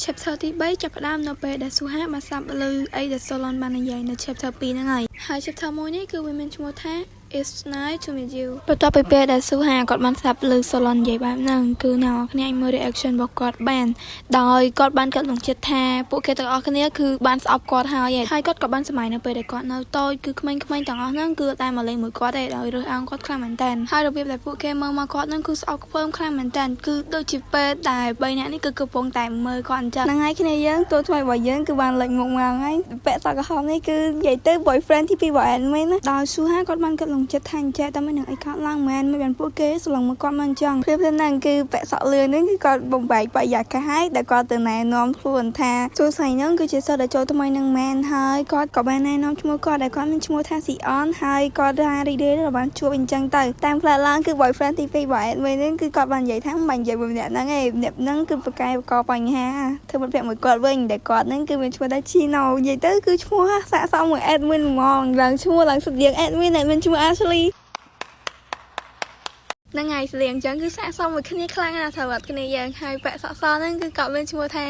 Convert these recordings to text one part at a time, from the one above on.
chapter ទី3ចាប់ផ្ដើមនៅពេលដែលស៊ូហាបានស្ដាប់ឮអីដែលសូឡុនបាននិយាយនៅ chapter 2ហ្នឹងហើយ chapter 1នេះគឺវាមានឈ្មោះថា It's nice to meet you បន្ទាប់ពីពេលដែលស៊ូហាគាត់បានស្ដាប់ឮសូឡុននិយាយបែបហ្នឹងគឺអ្នកនរគ្នាអាចមើល reaction របស់គាត់បានដោយគាត់បានកាត់លងចិត្តថាពួកគេទាំងអស់គ្នាគឺបានស្អប់គាត់ហើយគាត់ក៏បានសម័យនៅពេលដែលគាត់នៅតូចគឺក្មេងៗទាំងអស់ហ្នឹងគឺតែមកលេងមួយគាត់ទេដោយរើសអើងគាត់ខ្លាំងមែនតើហើយរបៀបដែលពួកគេមើលមកគាត់ហ្នឹងគឺស្អប់ខ្ពើមខ្លាំងមែនតើគឺដូចជាពេលដែល3នាក់នេះគឺកំពុងតែមើលគាត់អញ្ចឹងហ្នឹងហើយគ្នាយើងតួថ្មីរបស់យើងគឺបានលេចមុខមកហើយពាក់សក់ក្រហមនេះគឺនិយាយទៅ boyfriend ទី2របស់ admin ណាដោយស៊ូហាគាត់បានកាត់លងចិត្តថាអញ្ចឹងតែមិននឹងអីកើតឡើងមែនមិនបានពួកគេស្រឡងមកគាត់មកអញ្ចឹងព្រមហ្នឹងគឺពាក់សក់លឿនហ្នឹងគឺគាត់បំបែកបរិយាកាសហើយដែលគាត់ទៅណែនាំខ្លួនថាសួស្ដីហ្នឹងគឺជាសិស្សដែលចូលថ្មីនឹងមែនហើយគាត់ក៏បានណែនាំឈ្មោះគាត់ដែលគាត់មានឈ្មោះថាស៊ីអនហើយគាត់ថារីដេដែលបានជួបអញ្ចឹងទៅតាមផ្លែឡើងគឺ boyfriend ទី2របស់ admin ហ្នឹងគឺគាត់បាននិយាយថាមិនបាញ់និយាយមួយម្នាក់ហ្នឹងឯងម្នាក់ហ្នឹងគឺប្រកែបកបញ្ហាធ្វើមិត្តភក្តិមួយគាត់វិញដែលគាត់ហ្នឹងគឺមានឈ្មោះថា Chino និយាយទៅគឺឈ្មោះសាកសមមួយ admin ហ្មងឡើងឈ្មោះឡើងសុទ្ធយើង admin ដែលមានឈ្មោះ Ashley ហ្នឹងហើយស្លៀងអញ្ចឹងគឺសាកសមមួយគ្នាខ្លាំងណាស់ត្រូវអត់គ្នាយើងហើយពាក់សក់សហ្នឹងគឺគាត់មានឈ្មោះថា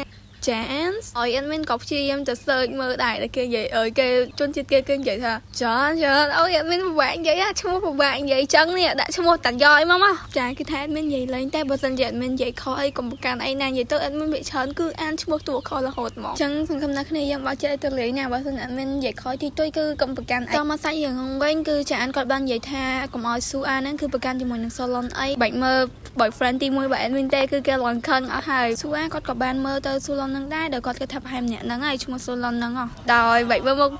Chance ឲ្យ admin ក៏ព្យាយាមទៅ search មើលដែរគេនិយាយអើយគេជនជាតិគេនិយាយថា John អូយ admin ពិបាកនិយាយឈ្មោះពិបាកនិយាយអញ្ចឹងនេះដាក់ឈ្មោះតាយ៉យមកចាគេថា admin និយាយលេងតែបើសិនជា admin និយាយខុសអីកុំប្រកាន់អីណានិយាយទៅ admin វាច្រើនគឺអានឈ្មោះតួខុសរហូតហ្មងអញ្ចឹងសង្ឃឹមថាគ្នាយើងបើចិត្តឲ្យទៅលេងណាបើសិន admin និយាយខុសទីទុយគឺកុំប្រកាន់អីតមកសាច់រឿងវិញគឺចាអានគាត់បាននិយាយថាកុំឲ្យស៊ូអាហ្នឹងគឺប្រកាន់ជាមួយនឹង Solon អីបាច់មើល boyfriend ទី1របស់ admin ទេគឺគេឡើងខឹងអស់ហើយស៊ូអាគាត់ក៏បានមើលទៅ Solon ហ្នឹងដែរដោយគាត់ថាប្រហែលម្នាក់ហ្នឹងហើយឈ្មោះ Solon ហ្នឹងដោយបាច់មើលមក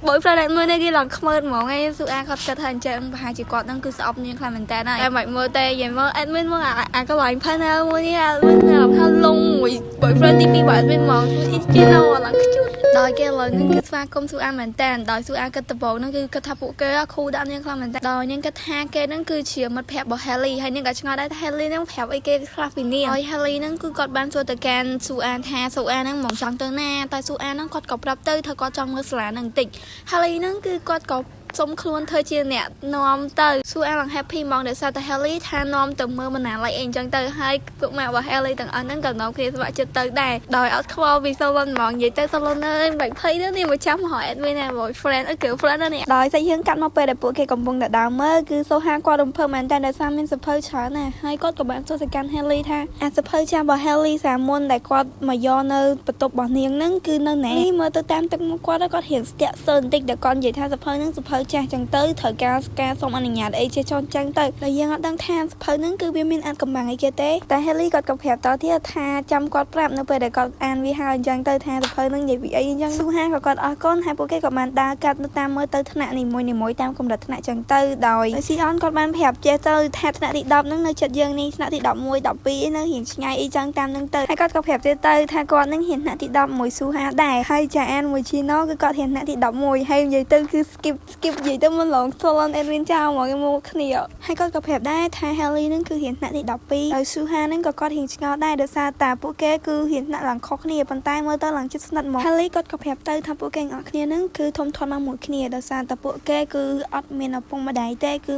boyfriend មួយនេះគេឡើងខ្មើហ្មងឯងស៊ូអាគាត់គិតថាអញ្ចឹងប្រហែលជាគាត់ហ្នឹងគឺស្អប់នាងខ្លាំងមែនតើហើយបាច់មើលទេនិយាយមើល admin មកអាកន្លែង panel មួយនេះ admin ថាលងមួយ boyfriend ទី2របស់ admin ហ្មងគេនៅឡើងខ្ជូតដោយគេឡើងនឹងគឺស្វាគមន៍ស៊ូអាមែនតើដោយស៊ូអាគិតដំបូងហ្នឹងគឺគិតថាពួកគេគ្រូដាក់នាងខ្លាំងមែនតើដោយនាងគិតថាគេហ្នឹងគឺជាមិត្តភក្តិរបស់ Haley ហើយនាងក៏ឆ្ងល់ដែរថា Haley ហ្នឹងប្រាប់អីគេខ្លះពីនាងហើយ Haley ហ្នឹងគឺគាត់បានសួរទៅកាន់ស៊ូអាថាស៊ូអាហ្នឹងមកចង់ទៅណាតែស៊ូអាហ្នឹងគាត់ក៏ប្រាប់ទៅថាគាត់ចង់មើលសាលាហ្នឹងបន្តិច Haley ហ្នឹងគឺគាត់ក៏សុំខ្លួនធ្វើជាអ្នកនាំទៅស៊ូអាឡើង happy ហ្មងដោយសារតែ Haley ថានាំទៅមើលបណ្ណាល័យអីអញ្ចឹងទៅហើយពួកម៉ាក់របស់ Haley ទាំងអស់ហ្នឹងក៏នាំគ្នាស្វាក់ចិត្តទៅដែរដោយអត់ខ្វល់ពី Solon ហ្មងនិយាយទៅ Solon អើយបាច់ភ័យទៅនេះមកចាំមក admin ណា boyfriend អើ girlfriend ណានេះដោយសាច់រឿងកាត់មកពេលដែលពួកគេកំពុងតែដើរមើលគឺសូហាគាត់រំភើបមែនតើដោយសារមានសភៅច្រើនណាស់ហើយគាត់ក៏បានសួរទៅកាន់ Haley ថាអាសភៅចាស់របស់ Haley សាមុនដែលគាត់មកយកនៅបន្ទប់របស់នាងហ្នឹងគឺនៅណាមើលទៅតាមទឹកមុខគាត់គាត់រៀងស្ទាក់សើបន្តិចដែលគាត់និយាយថាសភៅហ្នឹងសភៅចាស់ចឹងទៅត្រូវការសុំអនុញ្ញាតអីចេះចោលចឹងទៅតែយើងអត់ដឹងថាសភៅហ្នឹងគឺវាមានអាចកំបាំងអីគេទេតែ Haley គាត់ក៏ប្រាប់តទៀតថាចាំគាត់ប្រាប់នៅពេលដែលគាត់អានវាហើយអញ្ចឹងទៅថាសភៅហ្នឹងនិយាយពីអីអញ្ចឹងស៊ូហាក៏គាត់អរគុណហើយពួកគេក៏បានដើរកាត់ទៅតាមមើលទៅថ្នាក់នីមួយៗតាមកម្រិតថ្នាក់ចឹងទៅដោយស៊ីអនគាត់បានប្រាប់ចេះទៅថាថ្នាក់ទី10ហ្នឹងនៅចិត្តយើងនេះថ្នាក់ទី11 12នៅរៀងឆ្ងាយអីចឹងតាមហ្នឹងទៅហើយគាត់ក៏ប្រាប់ទៀតទៅថាគាត់នឹងរៀនថ្នាក់ទី10មួយស៊ូហាដែរហើយចាអានមួយ Chino គឺគាត់រៀនថ្នាក់ទី11ហើយនិយាយទៅគឺ skip និយាយទៅមិនឡង Solon admin ចោលមកគ្នាហើយគាត់ក៏ប្រាប់ដែរថា Haley នឹងគឺរៀនថ្នាក់ទី12ហើយស៊ូហានឹងក៏គាត់រៀនឆ្ងល់ដែរដោយសារតែពួកគេគឺរៀនថ្នាក់ឡើងខុសគ្នាប៉ុន្តែមើលទៅឡើងជិតស្និទ្ធមក Haley គាត់ក៏ប្រាប់ទៅថាពួកគេទាំងអស់គ្នានឹងគឺធំធាត់មកមួយគ្នាដោយសារតែពួកគេគឺអត់មានឪពុកម្ដាយទេគឺ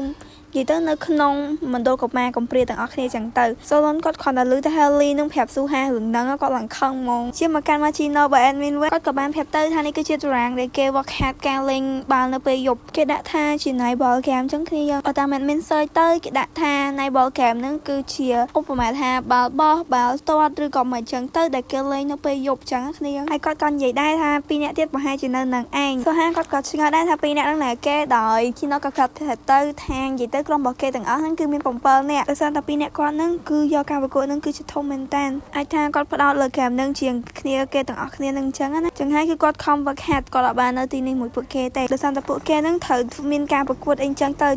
និយាយទៅនៅក្នុងមណ្ឌលកុមារកំព្រាទាំងអស់គ្នាចឹងទៅ Solon គាត់គ្រាន់តែឮថា Haley នឹងប្រាប់ស៊ូហារឿងហ្នឹងគាត់ឡើងខឹងហ្មងជាមកកាន់មក Chino បើ admin វិញគាត់ក៏បានប្រាប់ទៅថានេះគឺជាតារាងដែលគេវឹកហាត់ការលេងបាល់នៅពេលយប់គេដាក់ថាជា night ball game ចឹងគ្នាយើងអត់តាម admin search ទៅគេដាក់ថា night ball game ហ្នឹងគឺជាឧបមាថាបាល់បោះបាល់ទាត់ឬក៏មិនចឹងទៅដែលគេលេងនៅពេលយប់ចឹងគ្នាហើយគាត់ក៏និយាយដែរថា2នាក់ទៀតប្រហែលជានៅនឹងឯងស៊ូហាគាត់ក៏ឆ្ងល់ដែរថា2នាក់ហ្នឹងណាគេដោយ Chino ក៏ប្រាប់ទៅថានិយាយទៅក្រុមរបស់គេទាំងអស់ហ្នឹងគឺមាន7នាក់ដោយសារតែ2នាក់គាត់ហ្នឹងគឺយកការប្រកួតហ្នឹងគឺជាធំមែនតើអាចថាគាត់ផ្ដោតលើហ្គេមហ្នឹងជាងគ្នាគេទាំងអស់គ្នាហ្នឹងអញ្ចឹងណាចឹងហើយគឺគាត់ខំវឹកហាត់គាត់អត់បាននៅទីនេះមួយពួកគេទេដោយសារតែពួកគេហ្នឹងត្រូវមានការប្រកួតអីអញ្ចឹងទៅ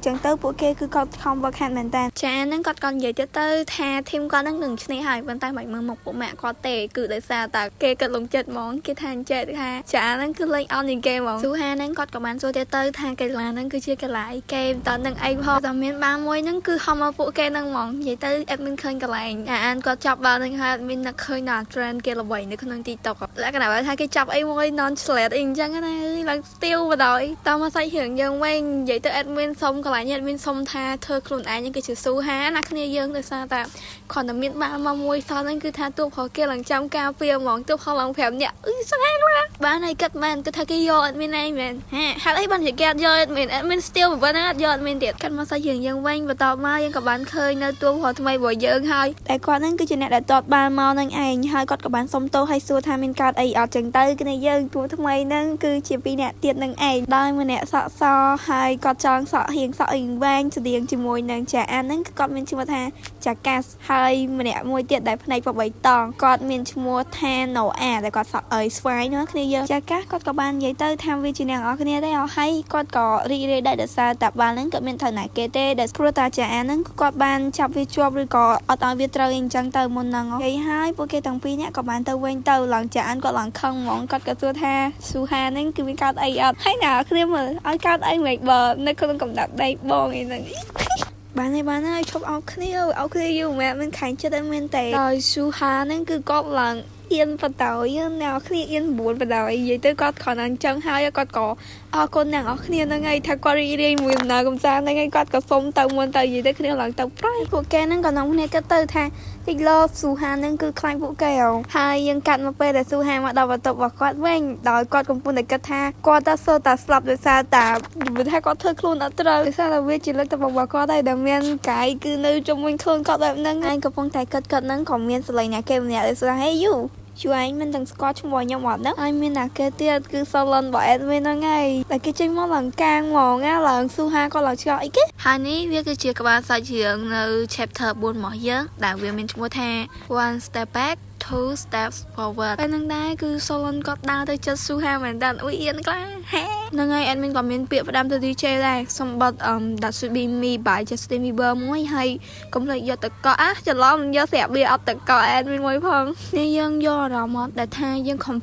ពួកគេគឺគាត់ខំវឹកហាត់មែនតើចាហ្នឹងគាត់ក៏និយាយទៅថាធីមគាត់ហ្នឹងនឹងឈ្នះហើយប៉ុន្តែមិនមើលមុខពួកម៉ាក់គាត់ទេគឺដោយសារតែគេគិតលងចិត្តហ្មងគេថាអញ្ចឹងថាចាហ្នឹងគឺលេងអនជាងគេហ្មងស៊ូហាហ្នឹងគាត់ក៏បានសួរទៅថាកីឡាហ្នឹងគឺជាកីឡាអីគេតើនឹងអីផងតែ តែមានបានមួយហ្នឹងគឺហមមកពួកគេហ្នឹងហ្មងនិយាយទៅ admin ឃើញកន្លែងអានគាត់ចាប់បានហ្នឹងហើយ admin នឹកឃើញដល់ trend គេល្បីនៅក្នុង TikTok លក្ខណៈថាគេចាប់អីមួយ non slate អីអញ្ចឹងណាឡើងស្ទៀវបដ ாய் តមកសាច់រឿងយើងវិញនិយាយទៅ admin សុំកន្លែង admin សុំថាធ្វើខ្លួនឯងហ្នឹងគឺជាស៊ូហាណាគ្នាយើងដោយសារតែគ្រាន់តែមានបានមកមួយសោះហ្នឹងគឺថាទូព្រោះគេឡើងចាំការពារហ្មងទូខំឡើង5នាក់សង្ហែខ្លាំងបានហើយគិតមែនគឺថាគេយក admin ឯងមែនហេតុអីបានជាគេអត់យក admin ស្ទៀវប៉ុណ្ណាអត់យក admin ទៀតកាត់មកសាច់រឿងយើងវិញបន្តមកយើងក៏បានឃើញនៅទូព្រោះថ្មីរបស់យើងហើយតែគាត់ហ្នឹងគឺជាអ្នកដែលតតបានមកនឹងឯងហើយគាត់ក៏បានសុំទោសឲ្យសួរថាមានកើតអីអត់ចឹងទៅគ្នាយើងទូថ្មីហ្នឹងគឺជាពីរអ្នកទៀតនឹងឯងដោយម្នាក់សក់សហើយគាត់ចង់សក់ហៀងសក់អីវែងស្តៀងជាមួយនឹងចាអានហ្នឹងគឺគាត់មានឈ្មោះថាចាកាសហើយម្នាក់មួយទៀតដែលភ្នែកប្របីតងគាត់មានឈ្មោះថាណូអាដែលគាត់សក់អើយស្វាយនោះគ្នាយើងចាកាសគាត់ក៏បាននិយាយទៅថាវាជាអ្នកនរគ្នាដែរហើយគាត់ក៏រីករាយដែរដោយសារតែបាល់ហ្នឹងក៏មានថៅណាគេទេដែលព្រោះតាចាអានហ្នឹងគាត់បានចាប់វាជាប់ឬក៏អត់ឲ្យវាត្រូវអីអញ្ចឹងទៅមុនហ្នឹងនិយាយហើយពួកគេទាំងពីរនាក់ក៏បានទៅវិញទៅឡើងចាអានគាត់ឡើងខឹងហ្មងគាត់ក៏សួរថាស៊ូហាហ្នឹងគឺមានកើតអីអត់ហើយណាគ្នាមើលឲ្យកើតអីមិនបើនៅក្នុងកំដាប់ដៃបងអីហ្នឹងបានហើយឈប់អោបគ្នាយូរមែនមិនខាញ់ចិត្តអីមែនទេដោយស៊ូហាហ្នឹងគឺគាត់ឡើងអៀនបតោយអ្នកគ្នាអៀន9បតោយនិយាយទៅគាត់គ្រាន់តែអញ្ចឹងហើយគាត់ក៏អរគុណអ្នកនរគ្នាហ្នឹងហើយថាគាត់រីករាយមួយដំណើរកំសាន្តហ្នឹងហើយគាត់ក៏សុំទៅមុនទៅនិយាយទៅគ្នាឡើងទៅប្រៃពួកគេហ្នឹងក៏នាំគ្នាគិតទៅថាតិចលោស៊ូហាហ្នឹងគឺខ្លាញ់ពួកគេហើយយើងកាត់មកពេលដែលស៊ូហាមកដល់បន្ទប់របស់គាត់វិញដោយគាត់កំពុងតែគិតថាគាត់តែសូតែស្លាប់ដោយសារតែវាថាគាត់ធ្វើខ្លួនអត់ត្រូវដោយសារតែវាជាលើកទឹករបស់គាត់ហើយដែលមានកាយគឺនៅជុំវិញខ្លួនគាត់បែបហ្នឹងហើយកំពុងតែគិតហ្នឹងក៏មានសលេងអ្នកគេម្នាក់ដែលសួរហេយូជួយឯងមិនទាំងស្គាល់ឈ្មោះខ្ញុំអត់ហ្នឹងហើយមានតែគេទៀតគឺ Solon របស់ admin ហ្នឹងហើយតែគេចេញមកឡើងកាងហ្មងឡើងស៊ូហាក៏ឡើងឆ្ងល់អីគេហើយនេះវាគឺជាក្បាលសាច់រឿងនៅ chapter 4របស់យើងដែលវាមានឈ្មោះថា One Step Back Two Steps Forward ហើយនឹងដែរគឺ Solon គាត់ដើរទៅចិត្តស៊ូហាមែនតើអ៊ុយអៀនខ្លាំងហេហ្នឹងហើយ admin ក៏មានពាក្យផ្ដាំទៅ DJ ដែរសម្បត្តិ That Should Be Me by Justin Bieber មួយហើយកុំភ្លេចយកទៅកក់ច្រឡំយកស្រាប់វាអត់ទៅកក់ admin មួយផងនេះយើងយកអារម្មណ៍ដែលថាយើងខំ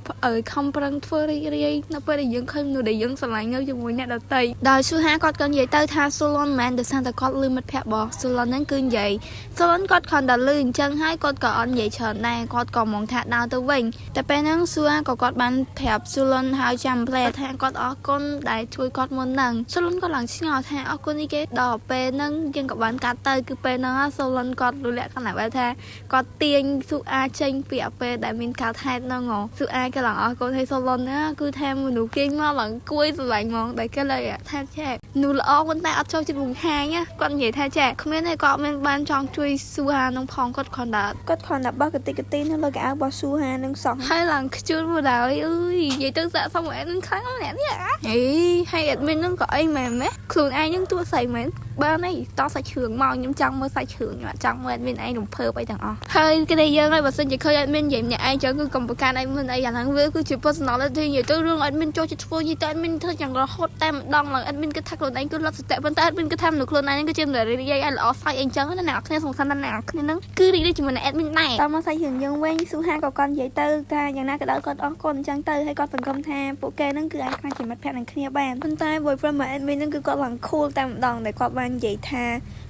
ប្រឹងធ្វើរីករាយនៅពេលដែលយើងឃើញមនុស្សដែលយើងស្រឡាញ់នៅជាមួយអ្នកដទៃដោយស៊ូហាគាត់ក៏និយាយទៅថា Solon មែនដោយសារតែគាត់លឺមិត្តភក្តិរបស់ Solon ហ្នឹងគឺនិយាយ Solon គាត់គ្រាន់តែលឺអញ្ចឹងហើយគាត់ក៏អត់និយាយច្រើនដែរគាត់ក៏មកថាដើរទៅវិញតែពេលហ្នឹងស៊ូហាក៏គាត់បានប្រាប់ Solon ហើយចាំផ្លែថាគាត់អរគុណដែលជួយគាត់មុនហ្នឹង Solon ក៏ឡើងឆ្ងល់ថាអរគុណនេះគេដល់ពេលហ្នឹងយើងក៏បានកាត់ទៅគឺពេលហ្នឹង Solon គាត់លក្ខណៈបែបថាគាត់ទាញស៊ូអាចេញពីពេលដែលមានការថែតហ្នឹងស៊ូអាក៏ឡើងអរគុណឲ្យ Solon ណាគឺថាមនុស្សគេមកឡើងគួយស្រឡាញ់ហ្មងដែលគេលើថែចែកនោះល្អប៉ុន្តែអត់ចូលចិត្តបង្ហាញគាត់និយាយថាចែកគ្មានទេគាត់មានបានចង់ជួយស៊ូហានឹងផងគាត់គ្រាន់តែបោះកតិកទីនៅលើកៅអៅរបស់ស៊ូហានឹងសោះហើយឡើងខ្ជិលមកដល់អើយនិយាយទៅសាក់សមអេនឹងខ្លាំងម្នាក់នេះហេហើយ admin នឹងក៏អីមែនខ្លួនឯងនឹងទួស្អីមែនបានអីតសាច់ជ្រឿងមកខ្ញុំចង់មើលសាច់ជ្រឿងចង់មើល admin ឯងរំភើបអីទាំងអស់ហើយគេយើងហើយបើសិនជាឃើញ admin និយាយម្នាក់ឯងចឹងគឺកុំប្រកាន់ admin អីយ៉ាងហ្នឹងវាគឺជា personality និយាយទៅរឿង admin ចូលចិត្តធ្វើនិយាយទៅ admin ធ្វើយ៉ាងរហូតតែម្ដងឡើង admin គិតថាខ្លួនឯងគឺលទ្ធសតិប៉ុន្តែ admin គិតថាមនុស្សខ្លួនឯងគឺជាមនុស្សរីករាយឲ្យល្អសាច់អីចឹងណាអ្នកគ្នាសំខាន់ណាស់អ្នកគ្នាហ្នឹងគឺរីករាយជាមួយនឹង admin ដែរតាមមកសាច់រឿងយើងវិញស៊ូហាក៏គាត់និយាយទៅថាយ៉ាងណាក៏ដោយគាត់អរគុណអញ្ចឹងទៅហើយគាត់សង្ឃឹមថាពួកគេហ្នឹងគឺអាចខ្លាចជាមិត្តភក្តិនឹងគ្នាបានប៉ុន្តែ boyfriend របស់ admin ហ្នឹងគឺគាត់ឡើង cool តែម្ដងដែលគាត់បាននិយាយថា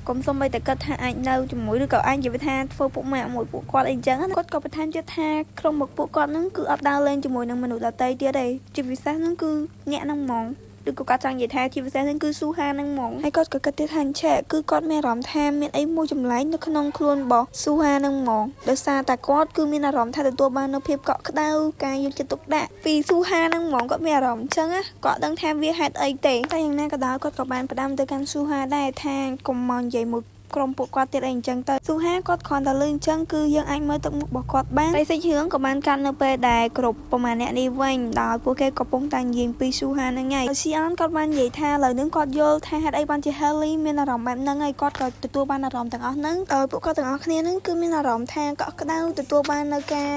កុំសុំឲ្យតែគាត់ថាអាចនៅជាមួយឬក៏អាចនិយាយថាធ្វើពុកម៉ាក់មួយពួកគាត់អីចឹងគាត់ក៏បន្ថែមទៀតថាក្រុមរបស់ពួកគាត់ហ្នឹងគឺអត់ដើរលេងជាមួយនឹងមនុស្សដទៃទៀតទេជាពិសេសហ្នឹងគឺញាក់ហ្នឹងហ្មងឬក៏គាត់ចង់និយាយថាជាពិសេសហ្នឹងគឺស៊ូហាហ្នឹងហ្មងហើយគាត់ក៏គិតទៀតថាឆែគឺគាត់មានអារម្មណ៍ថាមានអីមួយចម្លែកនៅក្នុងខ្លួនរបស់ស៊ូហាហ្នឹងហ្មងដោយសារតែគាត់គឺមានអារម្មណ៍ថាទទួលបាននូវភាពកក់ក្ដៅការយកចិត្តទុកដាក់ពីស៊ូហាហ្នឹងហ្មងគាត់មានអារម្មណ៍អញ្ចឹងគាត់ដឹងថាវាហេតុអីទេតែយ៉ាងណាក៏ដោយគាត់ក៏បានផ្ដាំទៅកាន់ស៊ូហាដែរថាកុំមកនិយាយមួយក្រុមពួកគាត់ទៀតអីអញ្ចឹងទៅស៊ូហាគាត់គ្រាន់តែលឺអញ្ចឹងគឺយើងអាចមើលទឹកមុខរបស់គាត់បានតែសាច់រឿងក៏បានកាត់នៅពេលដែលគ្រប់ប្រហែលអ្នកនេះវិញដោយពួកគេកំពុងតែនិយាយពីស៊ូហាហ្នឹងហើយស៊ីអនគាត់បាននិយាយថាឥឡូវហ្នឹងគាត់យល់ថាហេតុអីបានជា Haley មានអារម្មណ៍បែបហ្នឹងហើយគាត់ក៏ទទួលបានអារម្មណ៍ទាំងអស់ហ្នឹងដោយពួកគាត់ទាំងអស់គ្នាហ្នឹងគឺមានអារម្មណ៍ថាកក់ក្ដៅទទួលបាននៅការ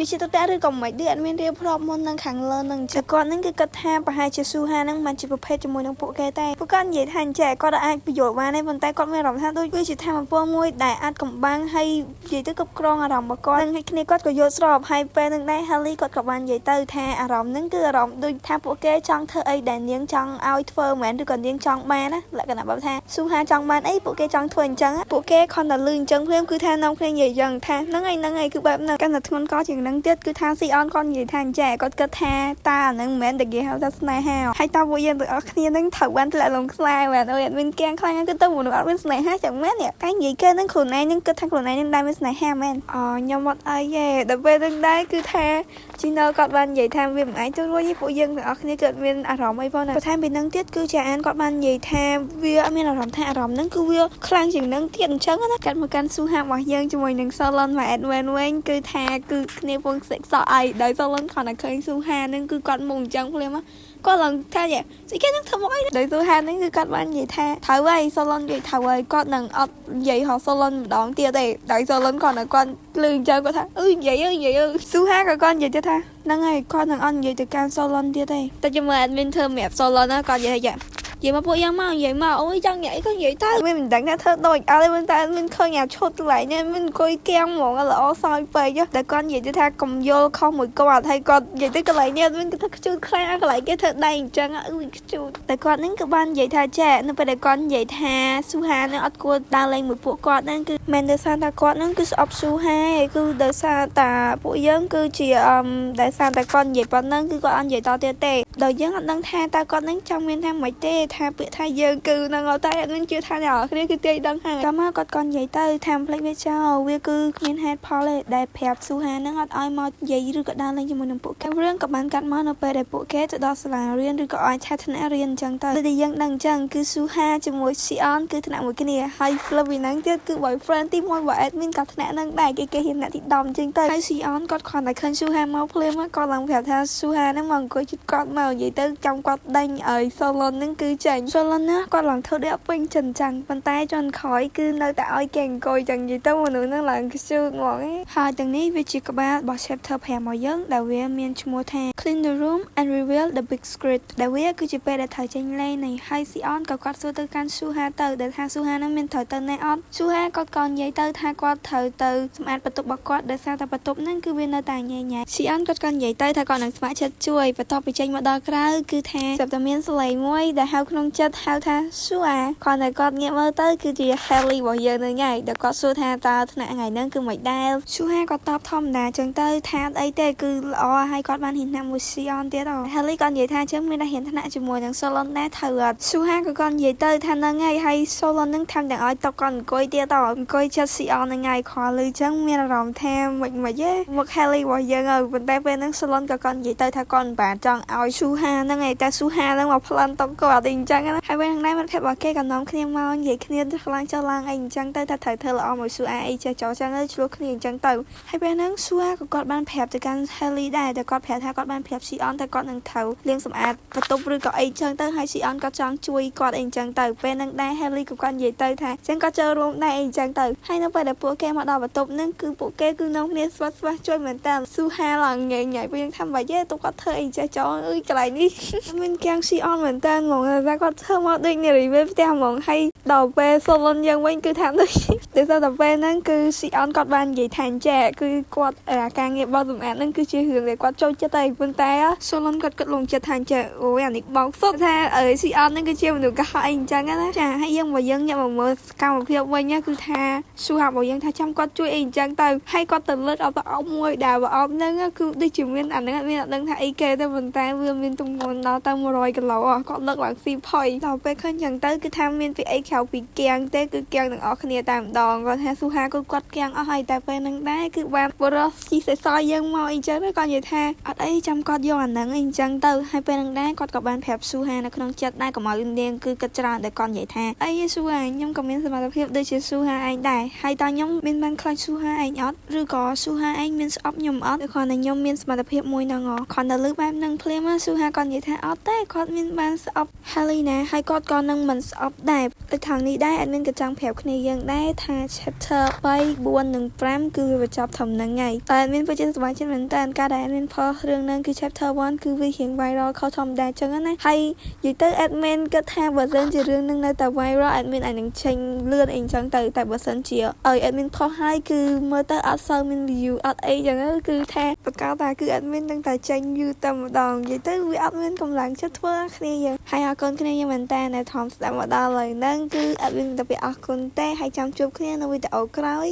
យ ជាទៅតែឬក៏មិនឌឺអត់មានរៀបរាប់មុននឹងខាងលើនឹងតែគាត់នឹងគឺគាត់ថាប្រហែលជាស៊ូហានឹងមិនជាប្រភេទជាមួយនឹងពួកគេតែពួកគាត់និយាយថាចាគាត់អាចបញ្យល់បានទេប៉ុន្តែគាត់មានអារម្មណ៍ថាដូចវាជាធម៌ពលមួយដែលអាចកំបាំងហើយនិយាយទៅគ្រប់គ្រងអារម្មណ៍របស់គាត់នឹងឲ្យគ្នាគាត់ក៏យល់ស្របហើយពេលនឹងដែរ Haley គាត់ក៏បាននិយាយទៅថាអារម្មណ៍នឹងគឺអារម្មណ៍ដូចថាពួកគេចង់ធ្វើអីដែលនាងចង់ឲ្យធ្វើមែនឬក៏នាងចង់បានណាលក្ខណៈបែបថាស៊ូហាចង់បានអីពួកគេចង់ធ្វើអញ្ចឹងពួកគេខំតែលឺអញ្ចឹងព្រមគឺថានាំគ្នានិយាយអញ្ចឹងថាហ្នឹងហើយគឺបែបហ្នឹងកាន់តែធ្ងន់កជាងហ្នឹងទៀតគឺថាស៊ីអនគាត់និយាយថាចាគាត់គិតថាតាអាហ្នឹងមិនមែនតែគេហៅថាស្នេហាហើយតើពួកយើងទាំងអស់គ្នានឹងត្រូវបានធ្លាក់លំខ្សែមែនអើយអត់មានគាំងខ្លាំងគឺទៅមនុស្សអត់មានស្នេហាចឹងមែនកាយនិយាយគេនឹងខ្លួនឯងនឹងគិតថាខ្លួនឯងនឹងដែរមានស្នេហាមែនខ្ញុំអត់អីទេដល់ពេលនឹងដែរគឺថាជីណូគាត់បាននិយាយថាវាមិនអាចទៅរួចទេពួកយើងទាំងអស់គ្នាគឺអត់មានអារម្មណ៍អីផងបន្ថែមពីនឹងទៀតគឺចាអានគាត់បាននិយាយថាវាអត់មានអារម្មណ៍ថាអារម្មណ៍ហ្នឹងគឺវាខ្លាំងជាងនឹងទៀតអញ្ចឹងណាកាត់មកកាន់ស៊ូហារបស់យើងជាមួយនឹង Solon và Edwin វិញគឺថាគឺគ្នាពងសេកសក់អីដោយ Solon គាត់តែឃើញស៊ូហាហ្នឹងគឺគាត់មុំអញ្ចឹងភ្លាមគាត់ឡើងថាយ៉ាស្អីគេនឹងធ្វើមកអីដោយស៊ូហាហ្នឹងគឺគាត់បាននិយាយថាត្រូវហើយ Solon និយាយត្រូវហើយគាត់នឹងអត់និយាយហៅ Solon ម្ដងទៀតទេដោយ Solon គាត់នៅគាត់លឺអញ្ចឹងគាត់ថានិយាយស៊ូហាក៏គាត់និយាយទៀតថាហ្នឹងហើយគាត់នឹងអត់និយាយទៅកាន់ Solon ទៀតទេតែជាមួយ admin ធ្វើម្រាប់ Solon ណាគាត់និយាយយ៉ានិយាយមកពួកយ៉ាងមកនិយាយមកអូយចង់និយាយក៏និយាយទៅមិនដឹងថាធ្វើដូចអត់ទេតែមិនឃើញអាឈុតកន្លែងនេះមិនអង្គុយគាំងហ្មងល្អសោយពេកតែគាត់និយាយទៅថាកុំយល់ខុសមួយគាត់ហើយគាត់និយាយទៅកន្លែងនេះមិនគឺថាខ្ជូតខ្លាំងកន្លែងគេធ្វើដៃអញ្ចឹងខ្ជូតតែគាត់នឹងក៏បាននិយាយថាចានៅពេលដែលគាត់និយាយថាស៊ូហានឹងអត់គួរដើរលេងមួយពួកគាត់ហ្នឹងគឺមិនដោយសារតែគាត់នឹងគឺស្អប់ស៊ូហាគឺដោយសារតែពួកយើងគឺជាដោយសារតែគាត់និយាយប៉ុណ្ណឹងគឺគាត់អត់និយាយតទៀតទេដោយយើងអត់ដឹងថាតើគាត់នឹងចង់មានថាមិនទេថាពាក្យថាយើងគឺនឹងតែអត់មានជឿថាអ្នកគ្នាគឺទេដឹងហើយតាមមកគាត់និយាយទៅថាផ្លេចវាចោលវាគឺគ្មានហេតុផលទេដែលប្រាប់ស៊ូហានឹងអត់ឲ្យមកនិយាយឬក៏ដើរលេងជាមួយនឹងពួកគេរឿងក៏បានកាត់មកនៅពេលដែលពួកគេទៅដល់សាលារៀនឬក៏ឲ្យឆាថ្នាក់រៀនអញ្ចឹងទៅដូចយើងដឹងអញ្ចឹងគឺស៊ូហាជាមួយស៊ីអនគឺថ្នាក់មួយគ្នាហើយផ្លឹបពីហ្នឹងទៀតគឺ boyfriend ទី1របស់ admin ក៏ថ្នាក់ហ្នឹងដែរគេហ៊ានថ្នាក់ទី10អញ្ចឹងទៅហើយស៊ីអនគាត់គ្រាន់តែឃើញស៊ូហាមកភ្លាមគាត់ឡើងប្រាប់ថាស៊ូហាហ្នឹងមកអង្គុយជិតគាត់មកនិយាយទៅចាំគាត់ដេញឲ្យ Solon ហ្នឹងគឺចាញ់ Solon ណាគាត់ឡើងធ្វើដូចពេញចិនចឹងប៉ុន្តែចុងក្រោយគឺនៅតែឲ្យគេអង្គុយចឹងនិយាយទៅមនុស្សហ្នឹងឡើងខ្ជិលហ្មងហើយទាំងនេះវាជាក្បាលរបស់ chapter 5របស់យើងដែលវាមានឈ្មោះថា Clean the room and reveal the big secret ដែលវាគឺជាពេលដែលត្រូវចេញលេងនៃហើយស៊ីអនក៏គាត់សួរទៅកាន់ស៊ូហាទៅដែលថាស៊ូហាហ្នឹងមានត្រូវទៅណែអត់ស៊ូហាគាត់ក៏និយាយទៅថាគាត់ត្រូវទៅសម្អាតបន្ទប់របស់គាត់ដោយសារតែបន្ទប់ហ្នឹងគឺវានៅតែញ៉ៃញ៉ៃស៊ីអនគាត់ក៏និយាយទៅថាគាត់នឹងស្ម័គ្រចិត្តជួយបន្ទាប់ពីចេញមកដល់ក្រៅគឺថាស្រាប់តែមានសលេងមួយដែលហៅក្នុងចិត្តហៅថាស៊ូអាគាត់តែគាត់ងាកមើលទៅគឺជា Haley របស់យើងនឹងហើយដែលគាត់សួរថាតើថ្នាក់ថ្ងៃហ្នឹងគឺមិនដែលស៊ូហាគាត់តបធម្មតាចឹងទៅថាអីទេគឺល្អហើយគាត់បានហ៊ានថ្នាក់មួយស៊ីអនទៀតHaley គាត់និយាយថាចឹងមានតែហ៊ានថ្នាក់ជាមួយនឹង Solon ដែរត្រូវអត់ស៊ូហាក៏គាត់និយាយទៅថាហ្នឹងហើយ Solon ហ្នឹងថែមទាំងឲ្យតបគាត់អង្គុយទៀតអង្គុយចិត្តស៊ីអនហ្នឹងហើយខលឮចឹងមានអារម្មណ៍ថាមិនទេមក Haley របស់យើងហើយប៉ុន្តែពេលហ្នឹង Solon ក៏គាត់និយាយទៅថាគាត់មិនបានចង់ឲ្យស៊ូហាហ្នឹងឯងតែស៊ូហាហ្នឹងមកប្លន់តបគាត់អីចឹងណាហើយពេលហ្នឹងដែរមិត្តភក្តិរបស់គេក៏នាំគ្នាមកនិយាយគ្នាទៅខ្លាំងចុះឡើងអីអញ្ចឹងទៅថាត្រូវធ្វើល្អមួយស៊ូអាអីចេះចោលចឹងទៅឆ្លោះគ្នាអញ្ចឹងទៅហើយពេលហ្នឹងស៊ូអាក៏គាត់បានប្រាប់ទៅកាន់ Haley ដែរតែគាត់ប្រាប់ថាគាត់បានប្រាប់ស៊ីអនថាគាត់នឹងត្រូវលាងសម្អាតបន្ទប់ឬក៏អីចឹងទៅហើយស៊ីអនគាត់ចង់ជួយគាត់អីអញ្ចឹងទៅពេលហ្នឹងដែរ Haley ក៏គាត់និយាយទៅថាចឹងគាត់ចូលរួមដែរអីអញ្ចឹងទៅហើយនៅពេលដែលពួកគេមកដល់បន្ទប់ហ្នឹងគឺពួកគេគឺនាំគ្នាស្វាស្វាជួយមែនតើស៊ូហាឡើងញ៉ៃញ៉ៃពេលយើងថាមិនទេទៅគាត់ធ្វើអីចេះចោលកន្លែងនេះមានគាំងស៊ីអនមែនតើហ្មងតែគាត់ធ្វើមកដូចនារីវិញផ្ទះហ្មងហើយដល់ពេល Solon យើងវិញគឺថាដូចតែដល់ពេលហ្នឹងគឺស៊ីអនគាត់បាននិយាយថាចាគឺគាត់ការងារបោកសម្អាតហ្នឹងគឺជារឿងដែលគាត់ចូលចិត្តហើយប៉ុន្តែ Solon គាត់គិតលងចិត្តថាចាអូយអានេះបោកសុកថាស៊ីអនហ្នឹងគឺជាមនុស្សកុហកអីអញ្ចឹងណាចាហើយយើងមកយើងញាក់មកមើលសកម្មភាពវិញគឺថាស៊ូហារបស់យើងថាចាំគាត់ជួយអីអញ្ចឹងទៅហើយគាត់ទៅលើកអបអបមួយដែលអបហ្នឹងគឺដូចជាមានអាហ្នឹងមានអត់ដឹងថាអីគេទេប៉ុន្តែវាមានទម្ងន់ដល់ទៅ100គីឡូគាត់លើកឡើងស៊ីផុយដល់ពេលឃើញអញ្ចឹងទៅគឺថាមានពីអីក្រៅពីគាំងទេគឺគាំងទាំងអស់គ្នាតែម្ដងគាត់ថាស៊ូហាគឺគាត់គាំងអស់ហើយតែពេលហ្នឹងដែរគឺបានបរោះជីសេសយើងមកអីចឹងគាត់និយាយថាអត់អីចាំគាត់យកអាហ្នឹងអីចឹងទៅហើយពេលហ្នឹងដែរគាត់ក៏បានប្រាប់ស៊ូហានៅក្នុងចិត្តដែរកុំឲ្យនាងគឺគិតច្រើនតែគាត់និយាយថាអីស៊ូហាខ្ញុំក៏មានសមត្ថភាពដូចជាស៊ូហាឯងដែរហើយតើខ្ញុំមានបានខ្លាចស៊ូហាឯងអត់ឬក៏ស៊ូហាឯងមានស្អប់ខ្ញុំអត់ឬគ្រាន់តែខ្ញុំមានសមត្ថភាពមួយហ្នឹងគ្រាន់តែលើបែបហ្នឹងភ្លាមស៊ូ ស៊ូហាគាត់និយាយថាអត់ទេគាត់មានបានស្អប់ Harry ណាហើយគាត់ក៏នឹងមិនស្អប់ដែរដូចខាងនេះដែរ admin ក៏ចង់ប្រាប់គ្នាយើងដែរថា chapter 3 4 និង 5 គឺវាបញ្ចប់ត្រឹមហ្នឹងហើយតែ admin ពិតជាសប្បាយចិត្តមែនតើការដែល admin ផុសរឿងហ្នឹងគឺ chapter 1 គឺវារៀង viral ខុសធម្មតាចឹងណាហើយនិយាយទៅ admin គិតថាបើសិនជារឿងហ្នឹងនៅតែ viral admin អាចនឹងចេញលឿនអីចឹងទៅតែបើសិនជាឲ្យ admin ផុសហើយគឺមើលទៅអត់សូវមាន view អត់អីចឹងគឺថាបកកតាគឺ admin នឹងតែចេញ view តែម្ដងនិយាយទៅវាអត់មានកម្លាំងចិត្តធ្វើគ្នាយើងហើយអរគុណគ្នាយើងមែនតើដែលថមស្ដាប់មកដល់ឡើយហ្នឹងគឺ admin តែពីអរគុណទេហើយចាំជួបគ្នានៅវីដេអូក្រោយ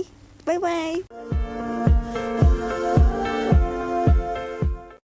បាយបាយ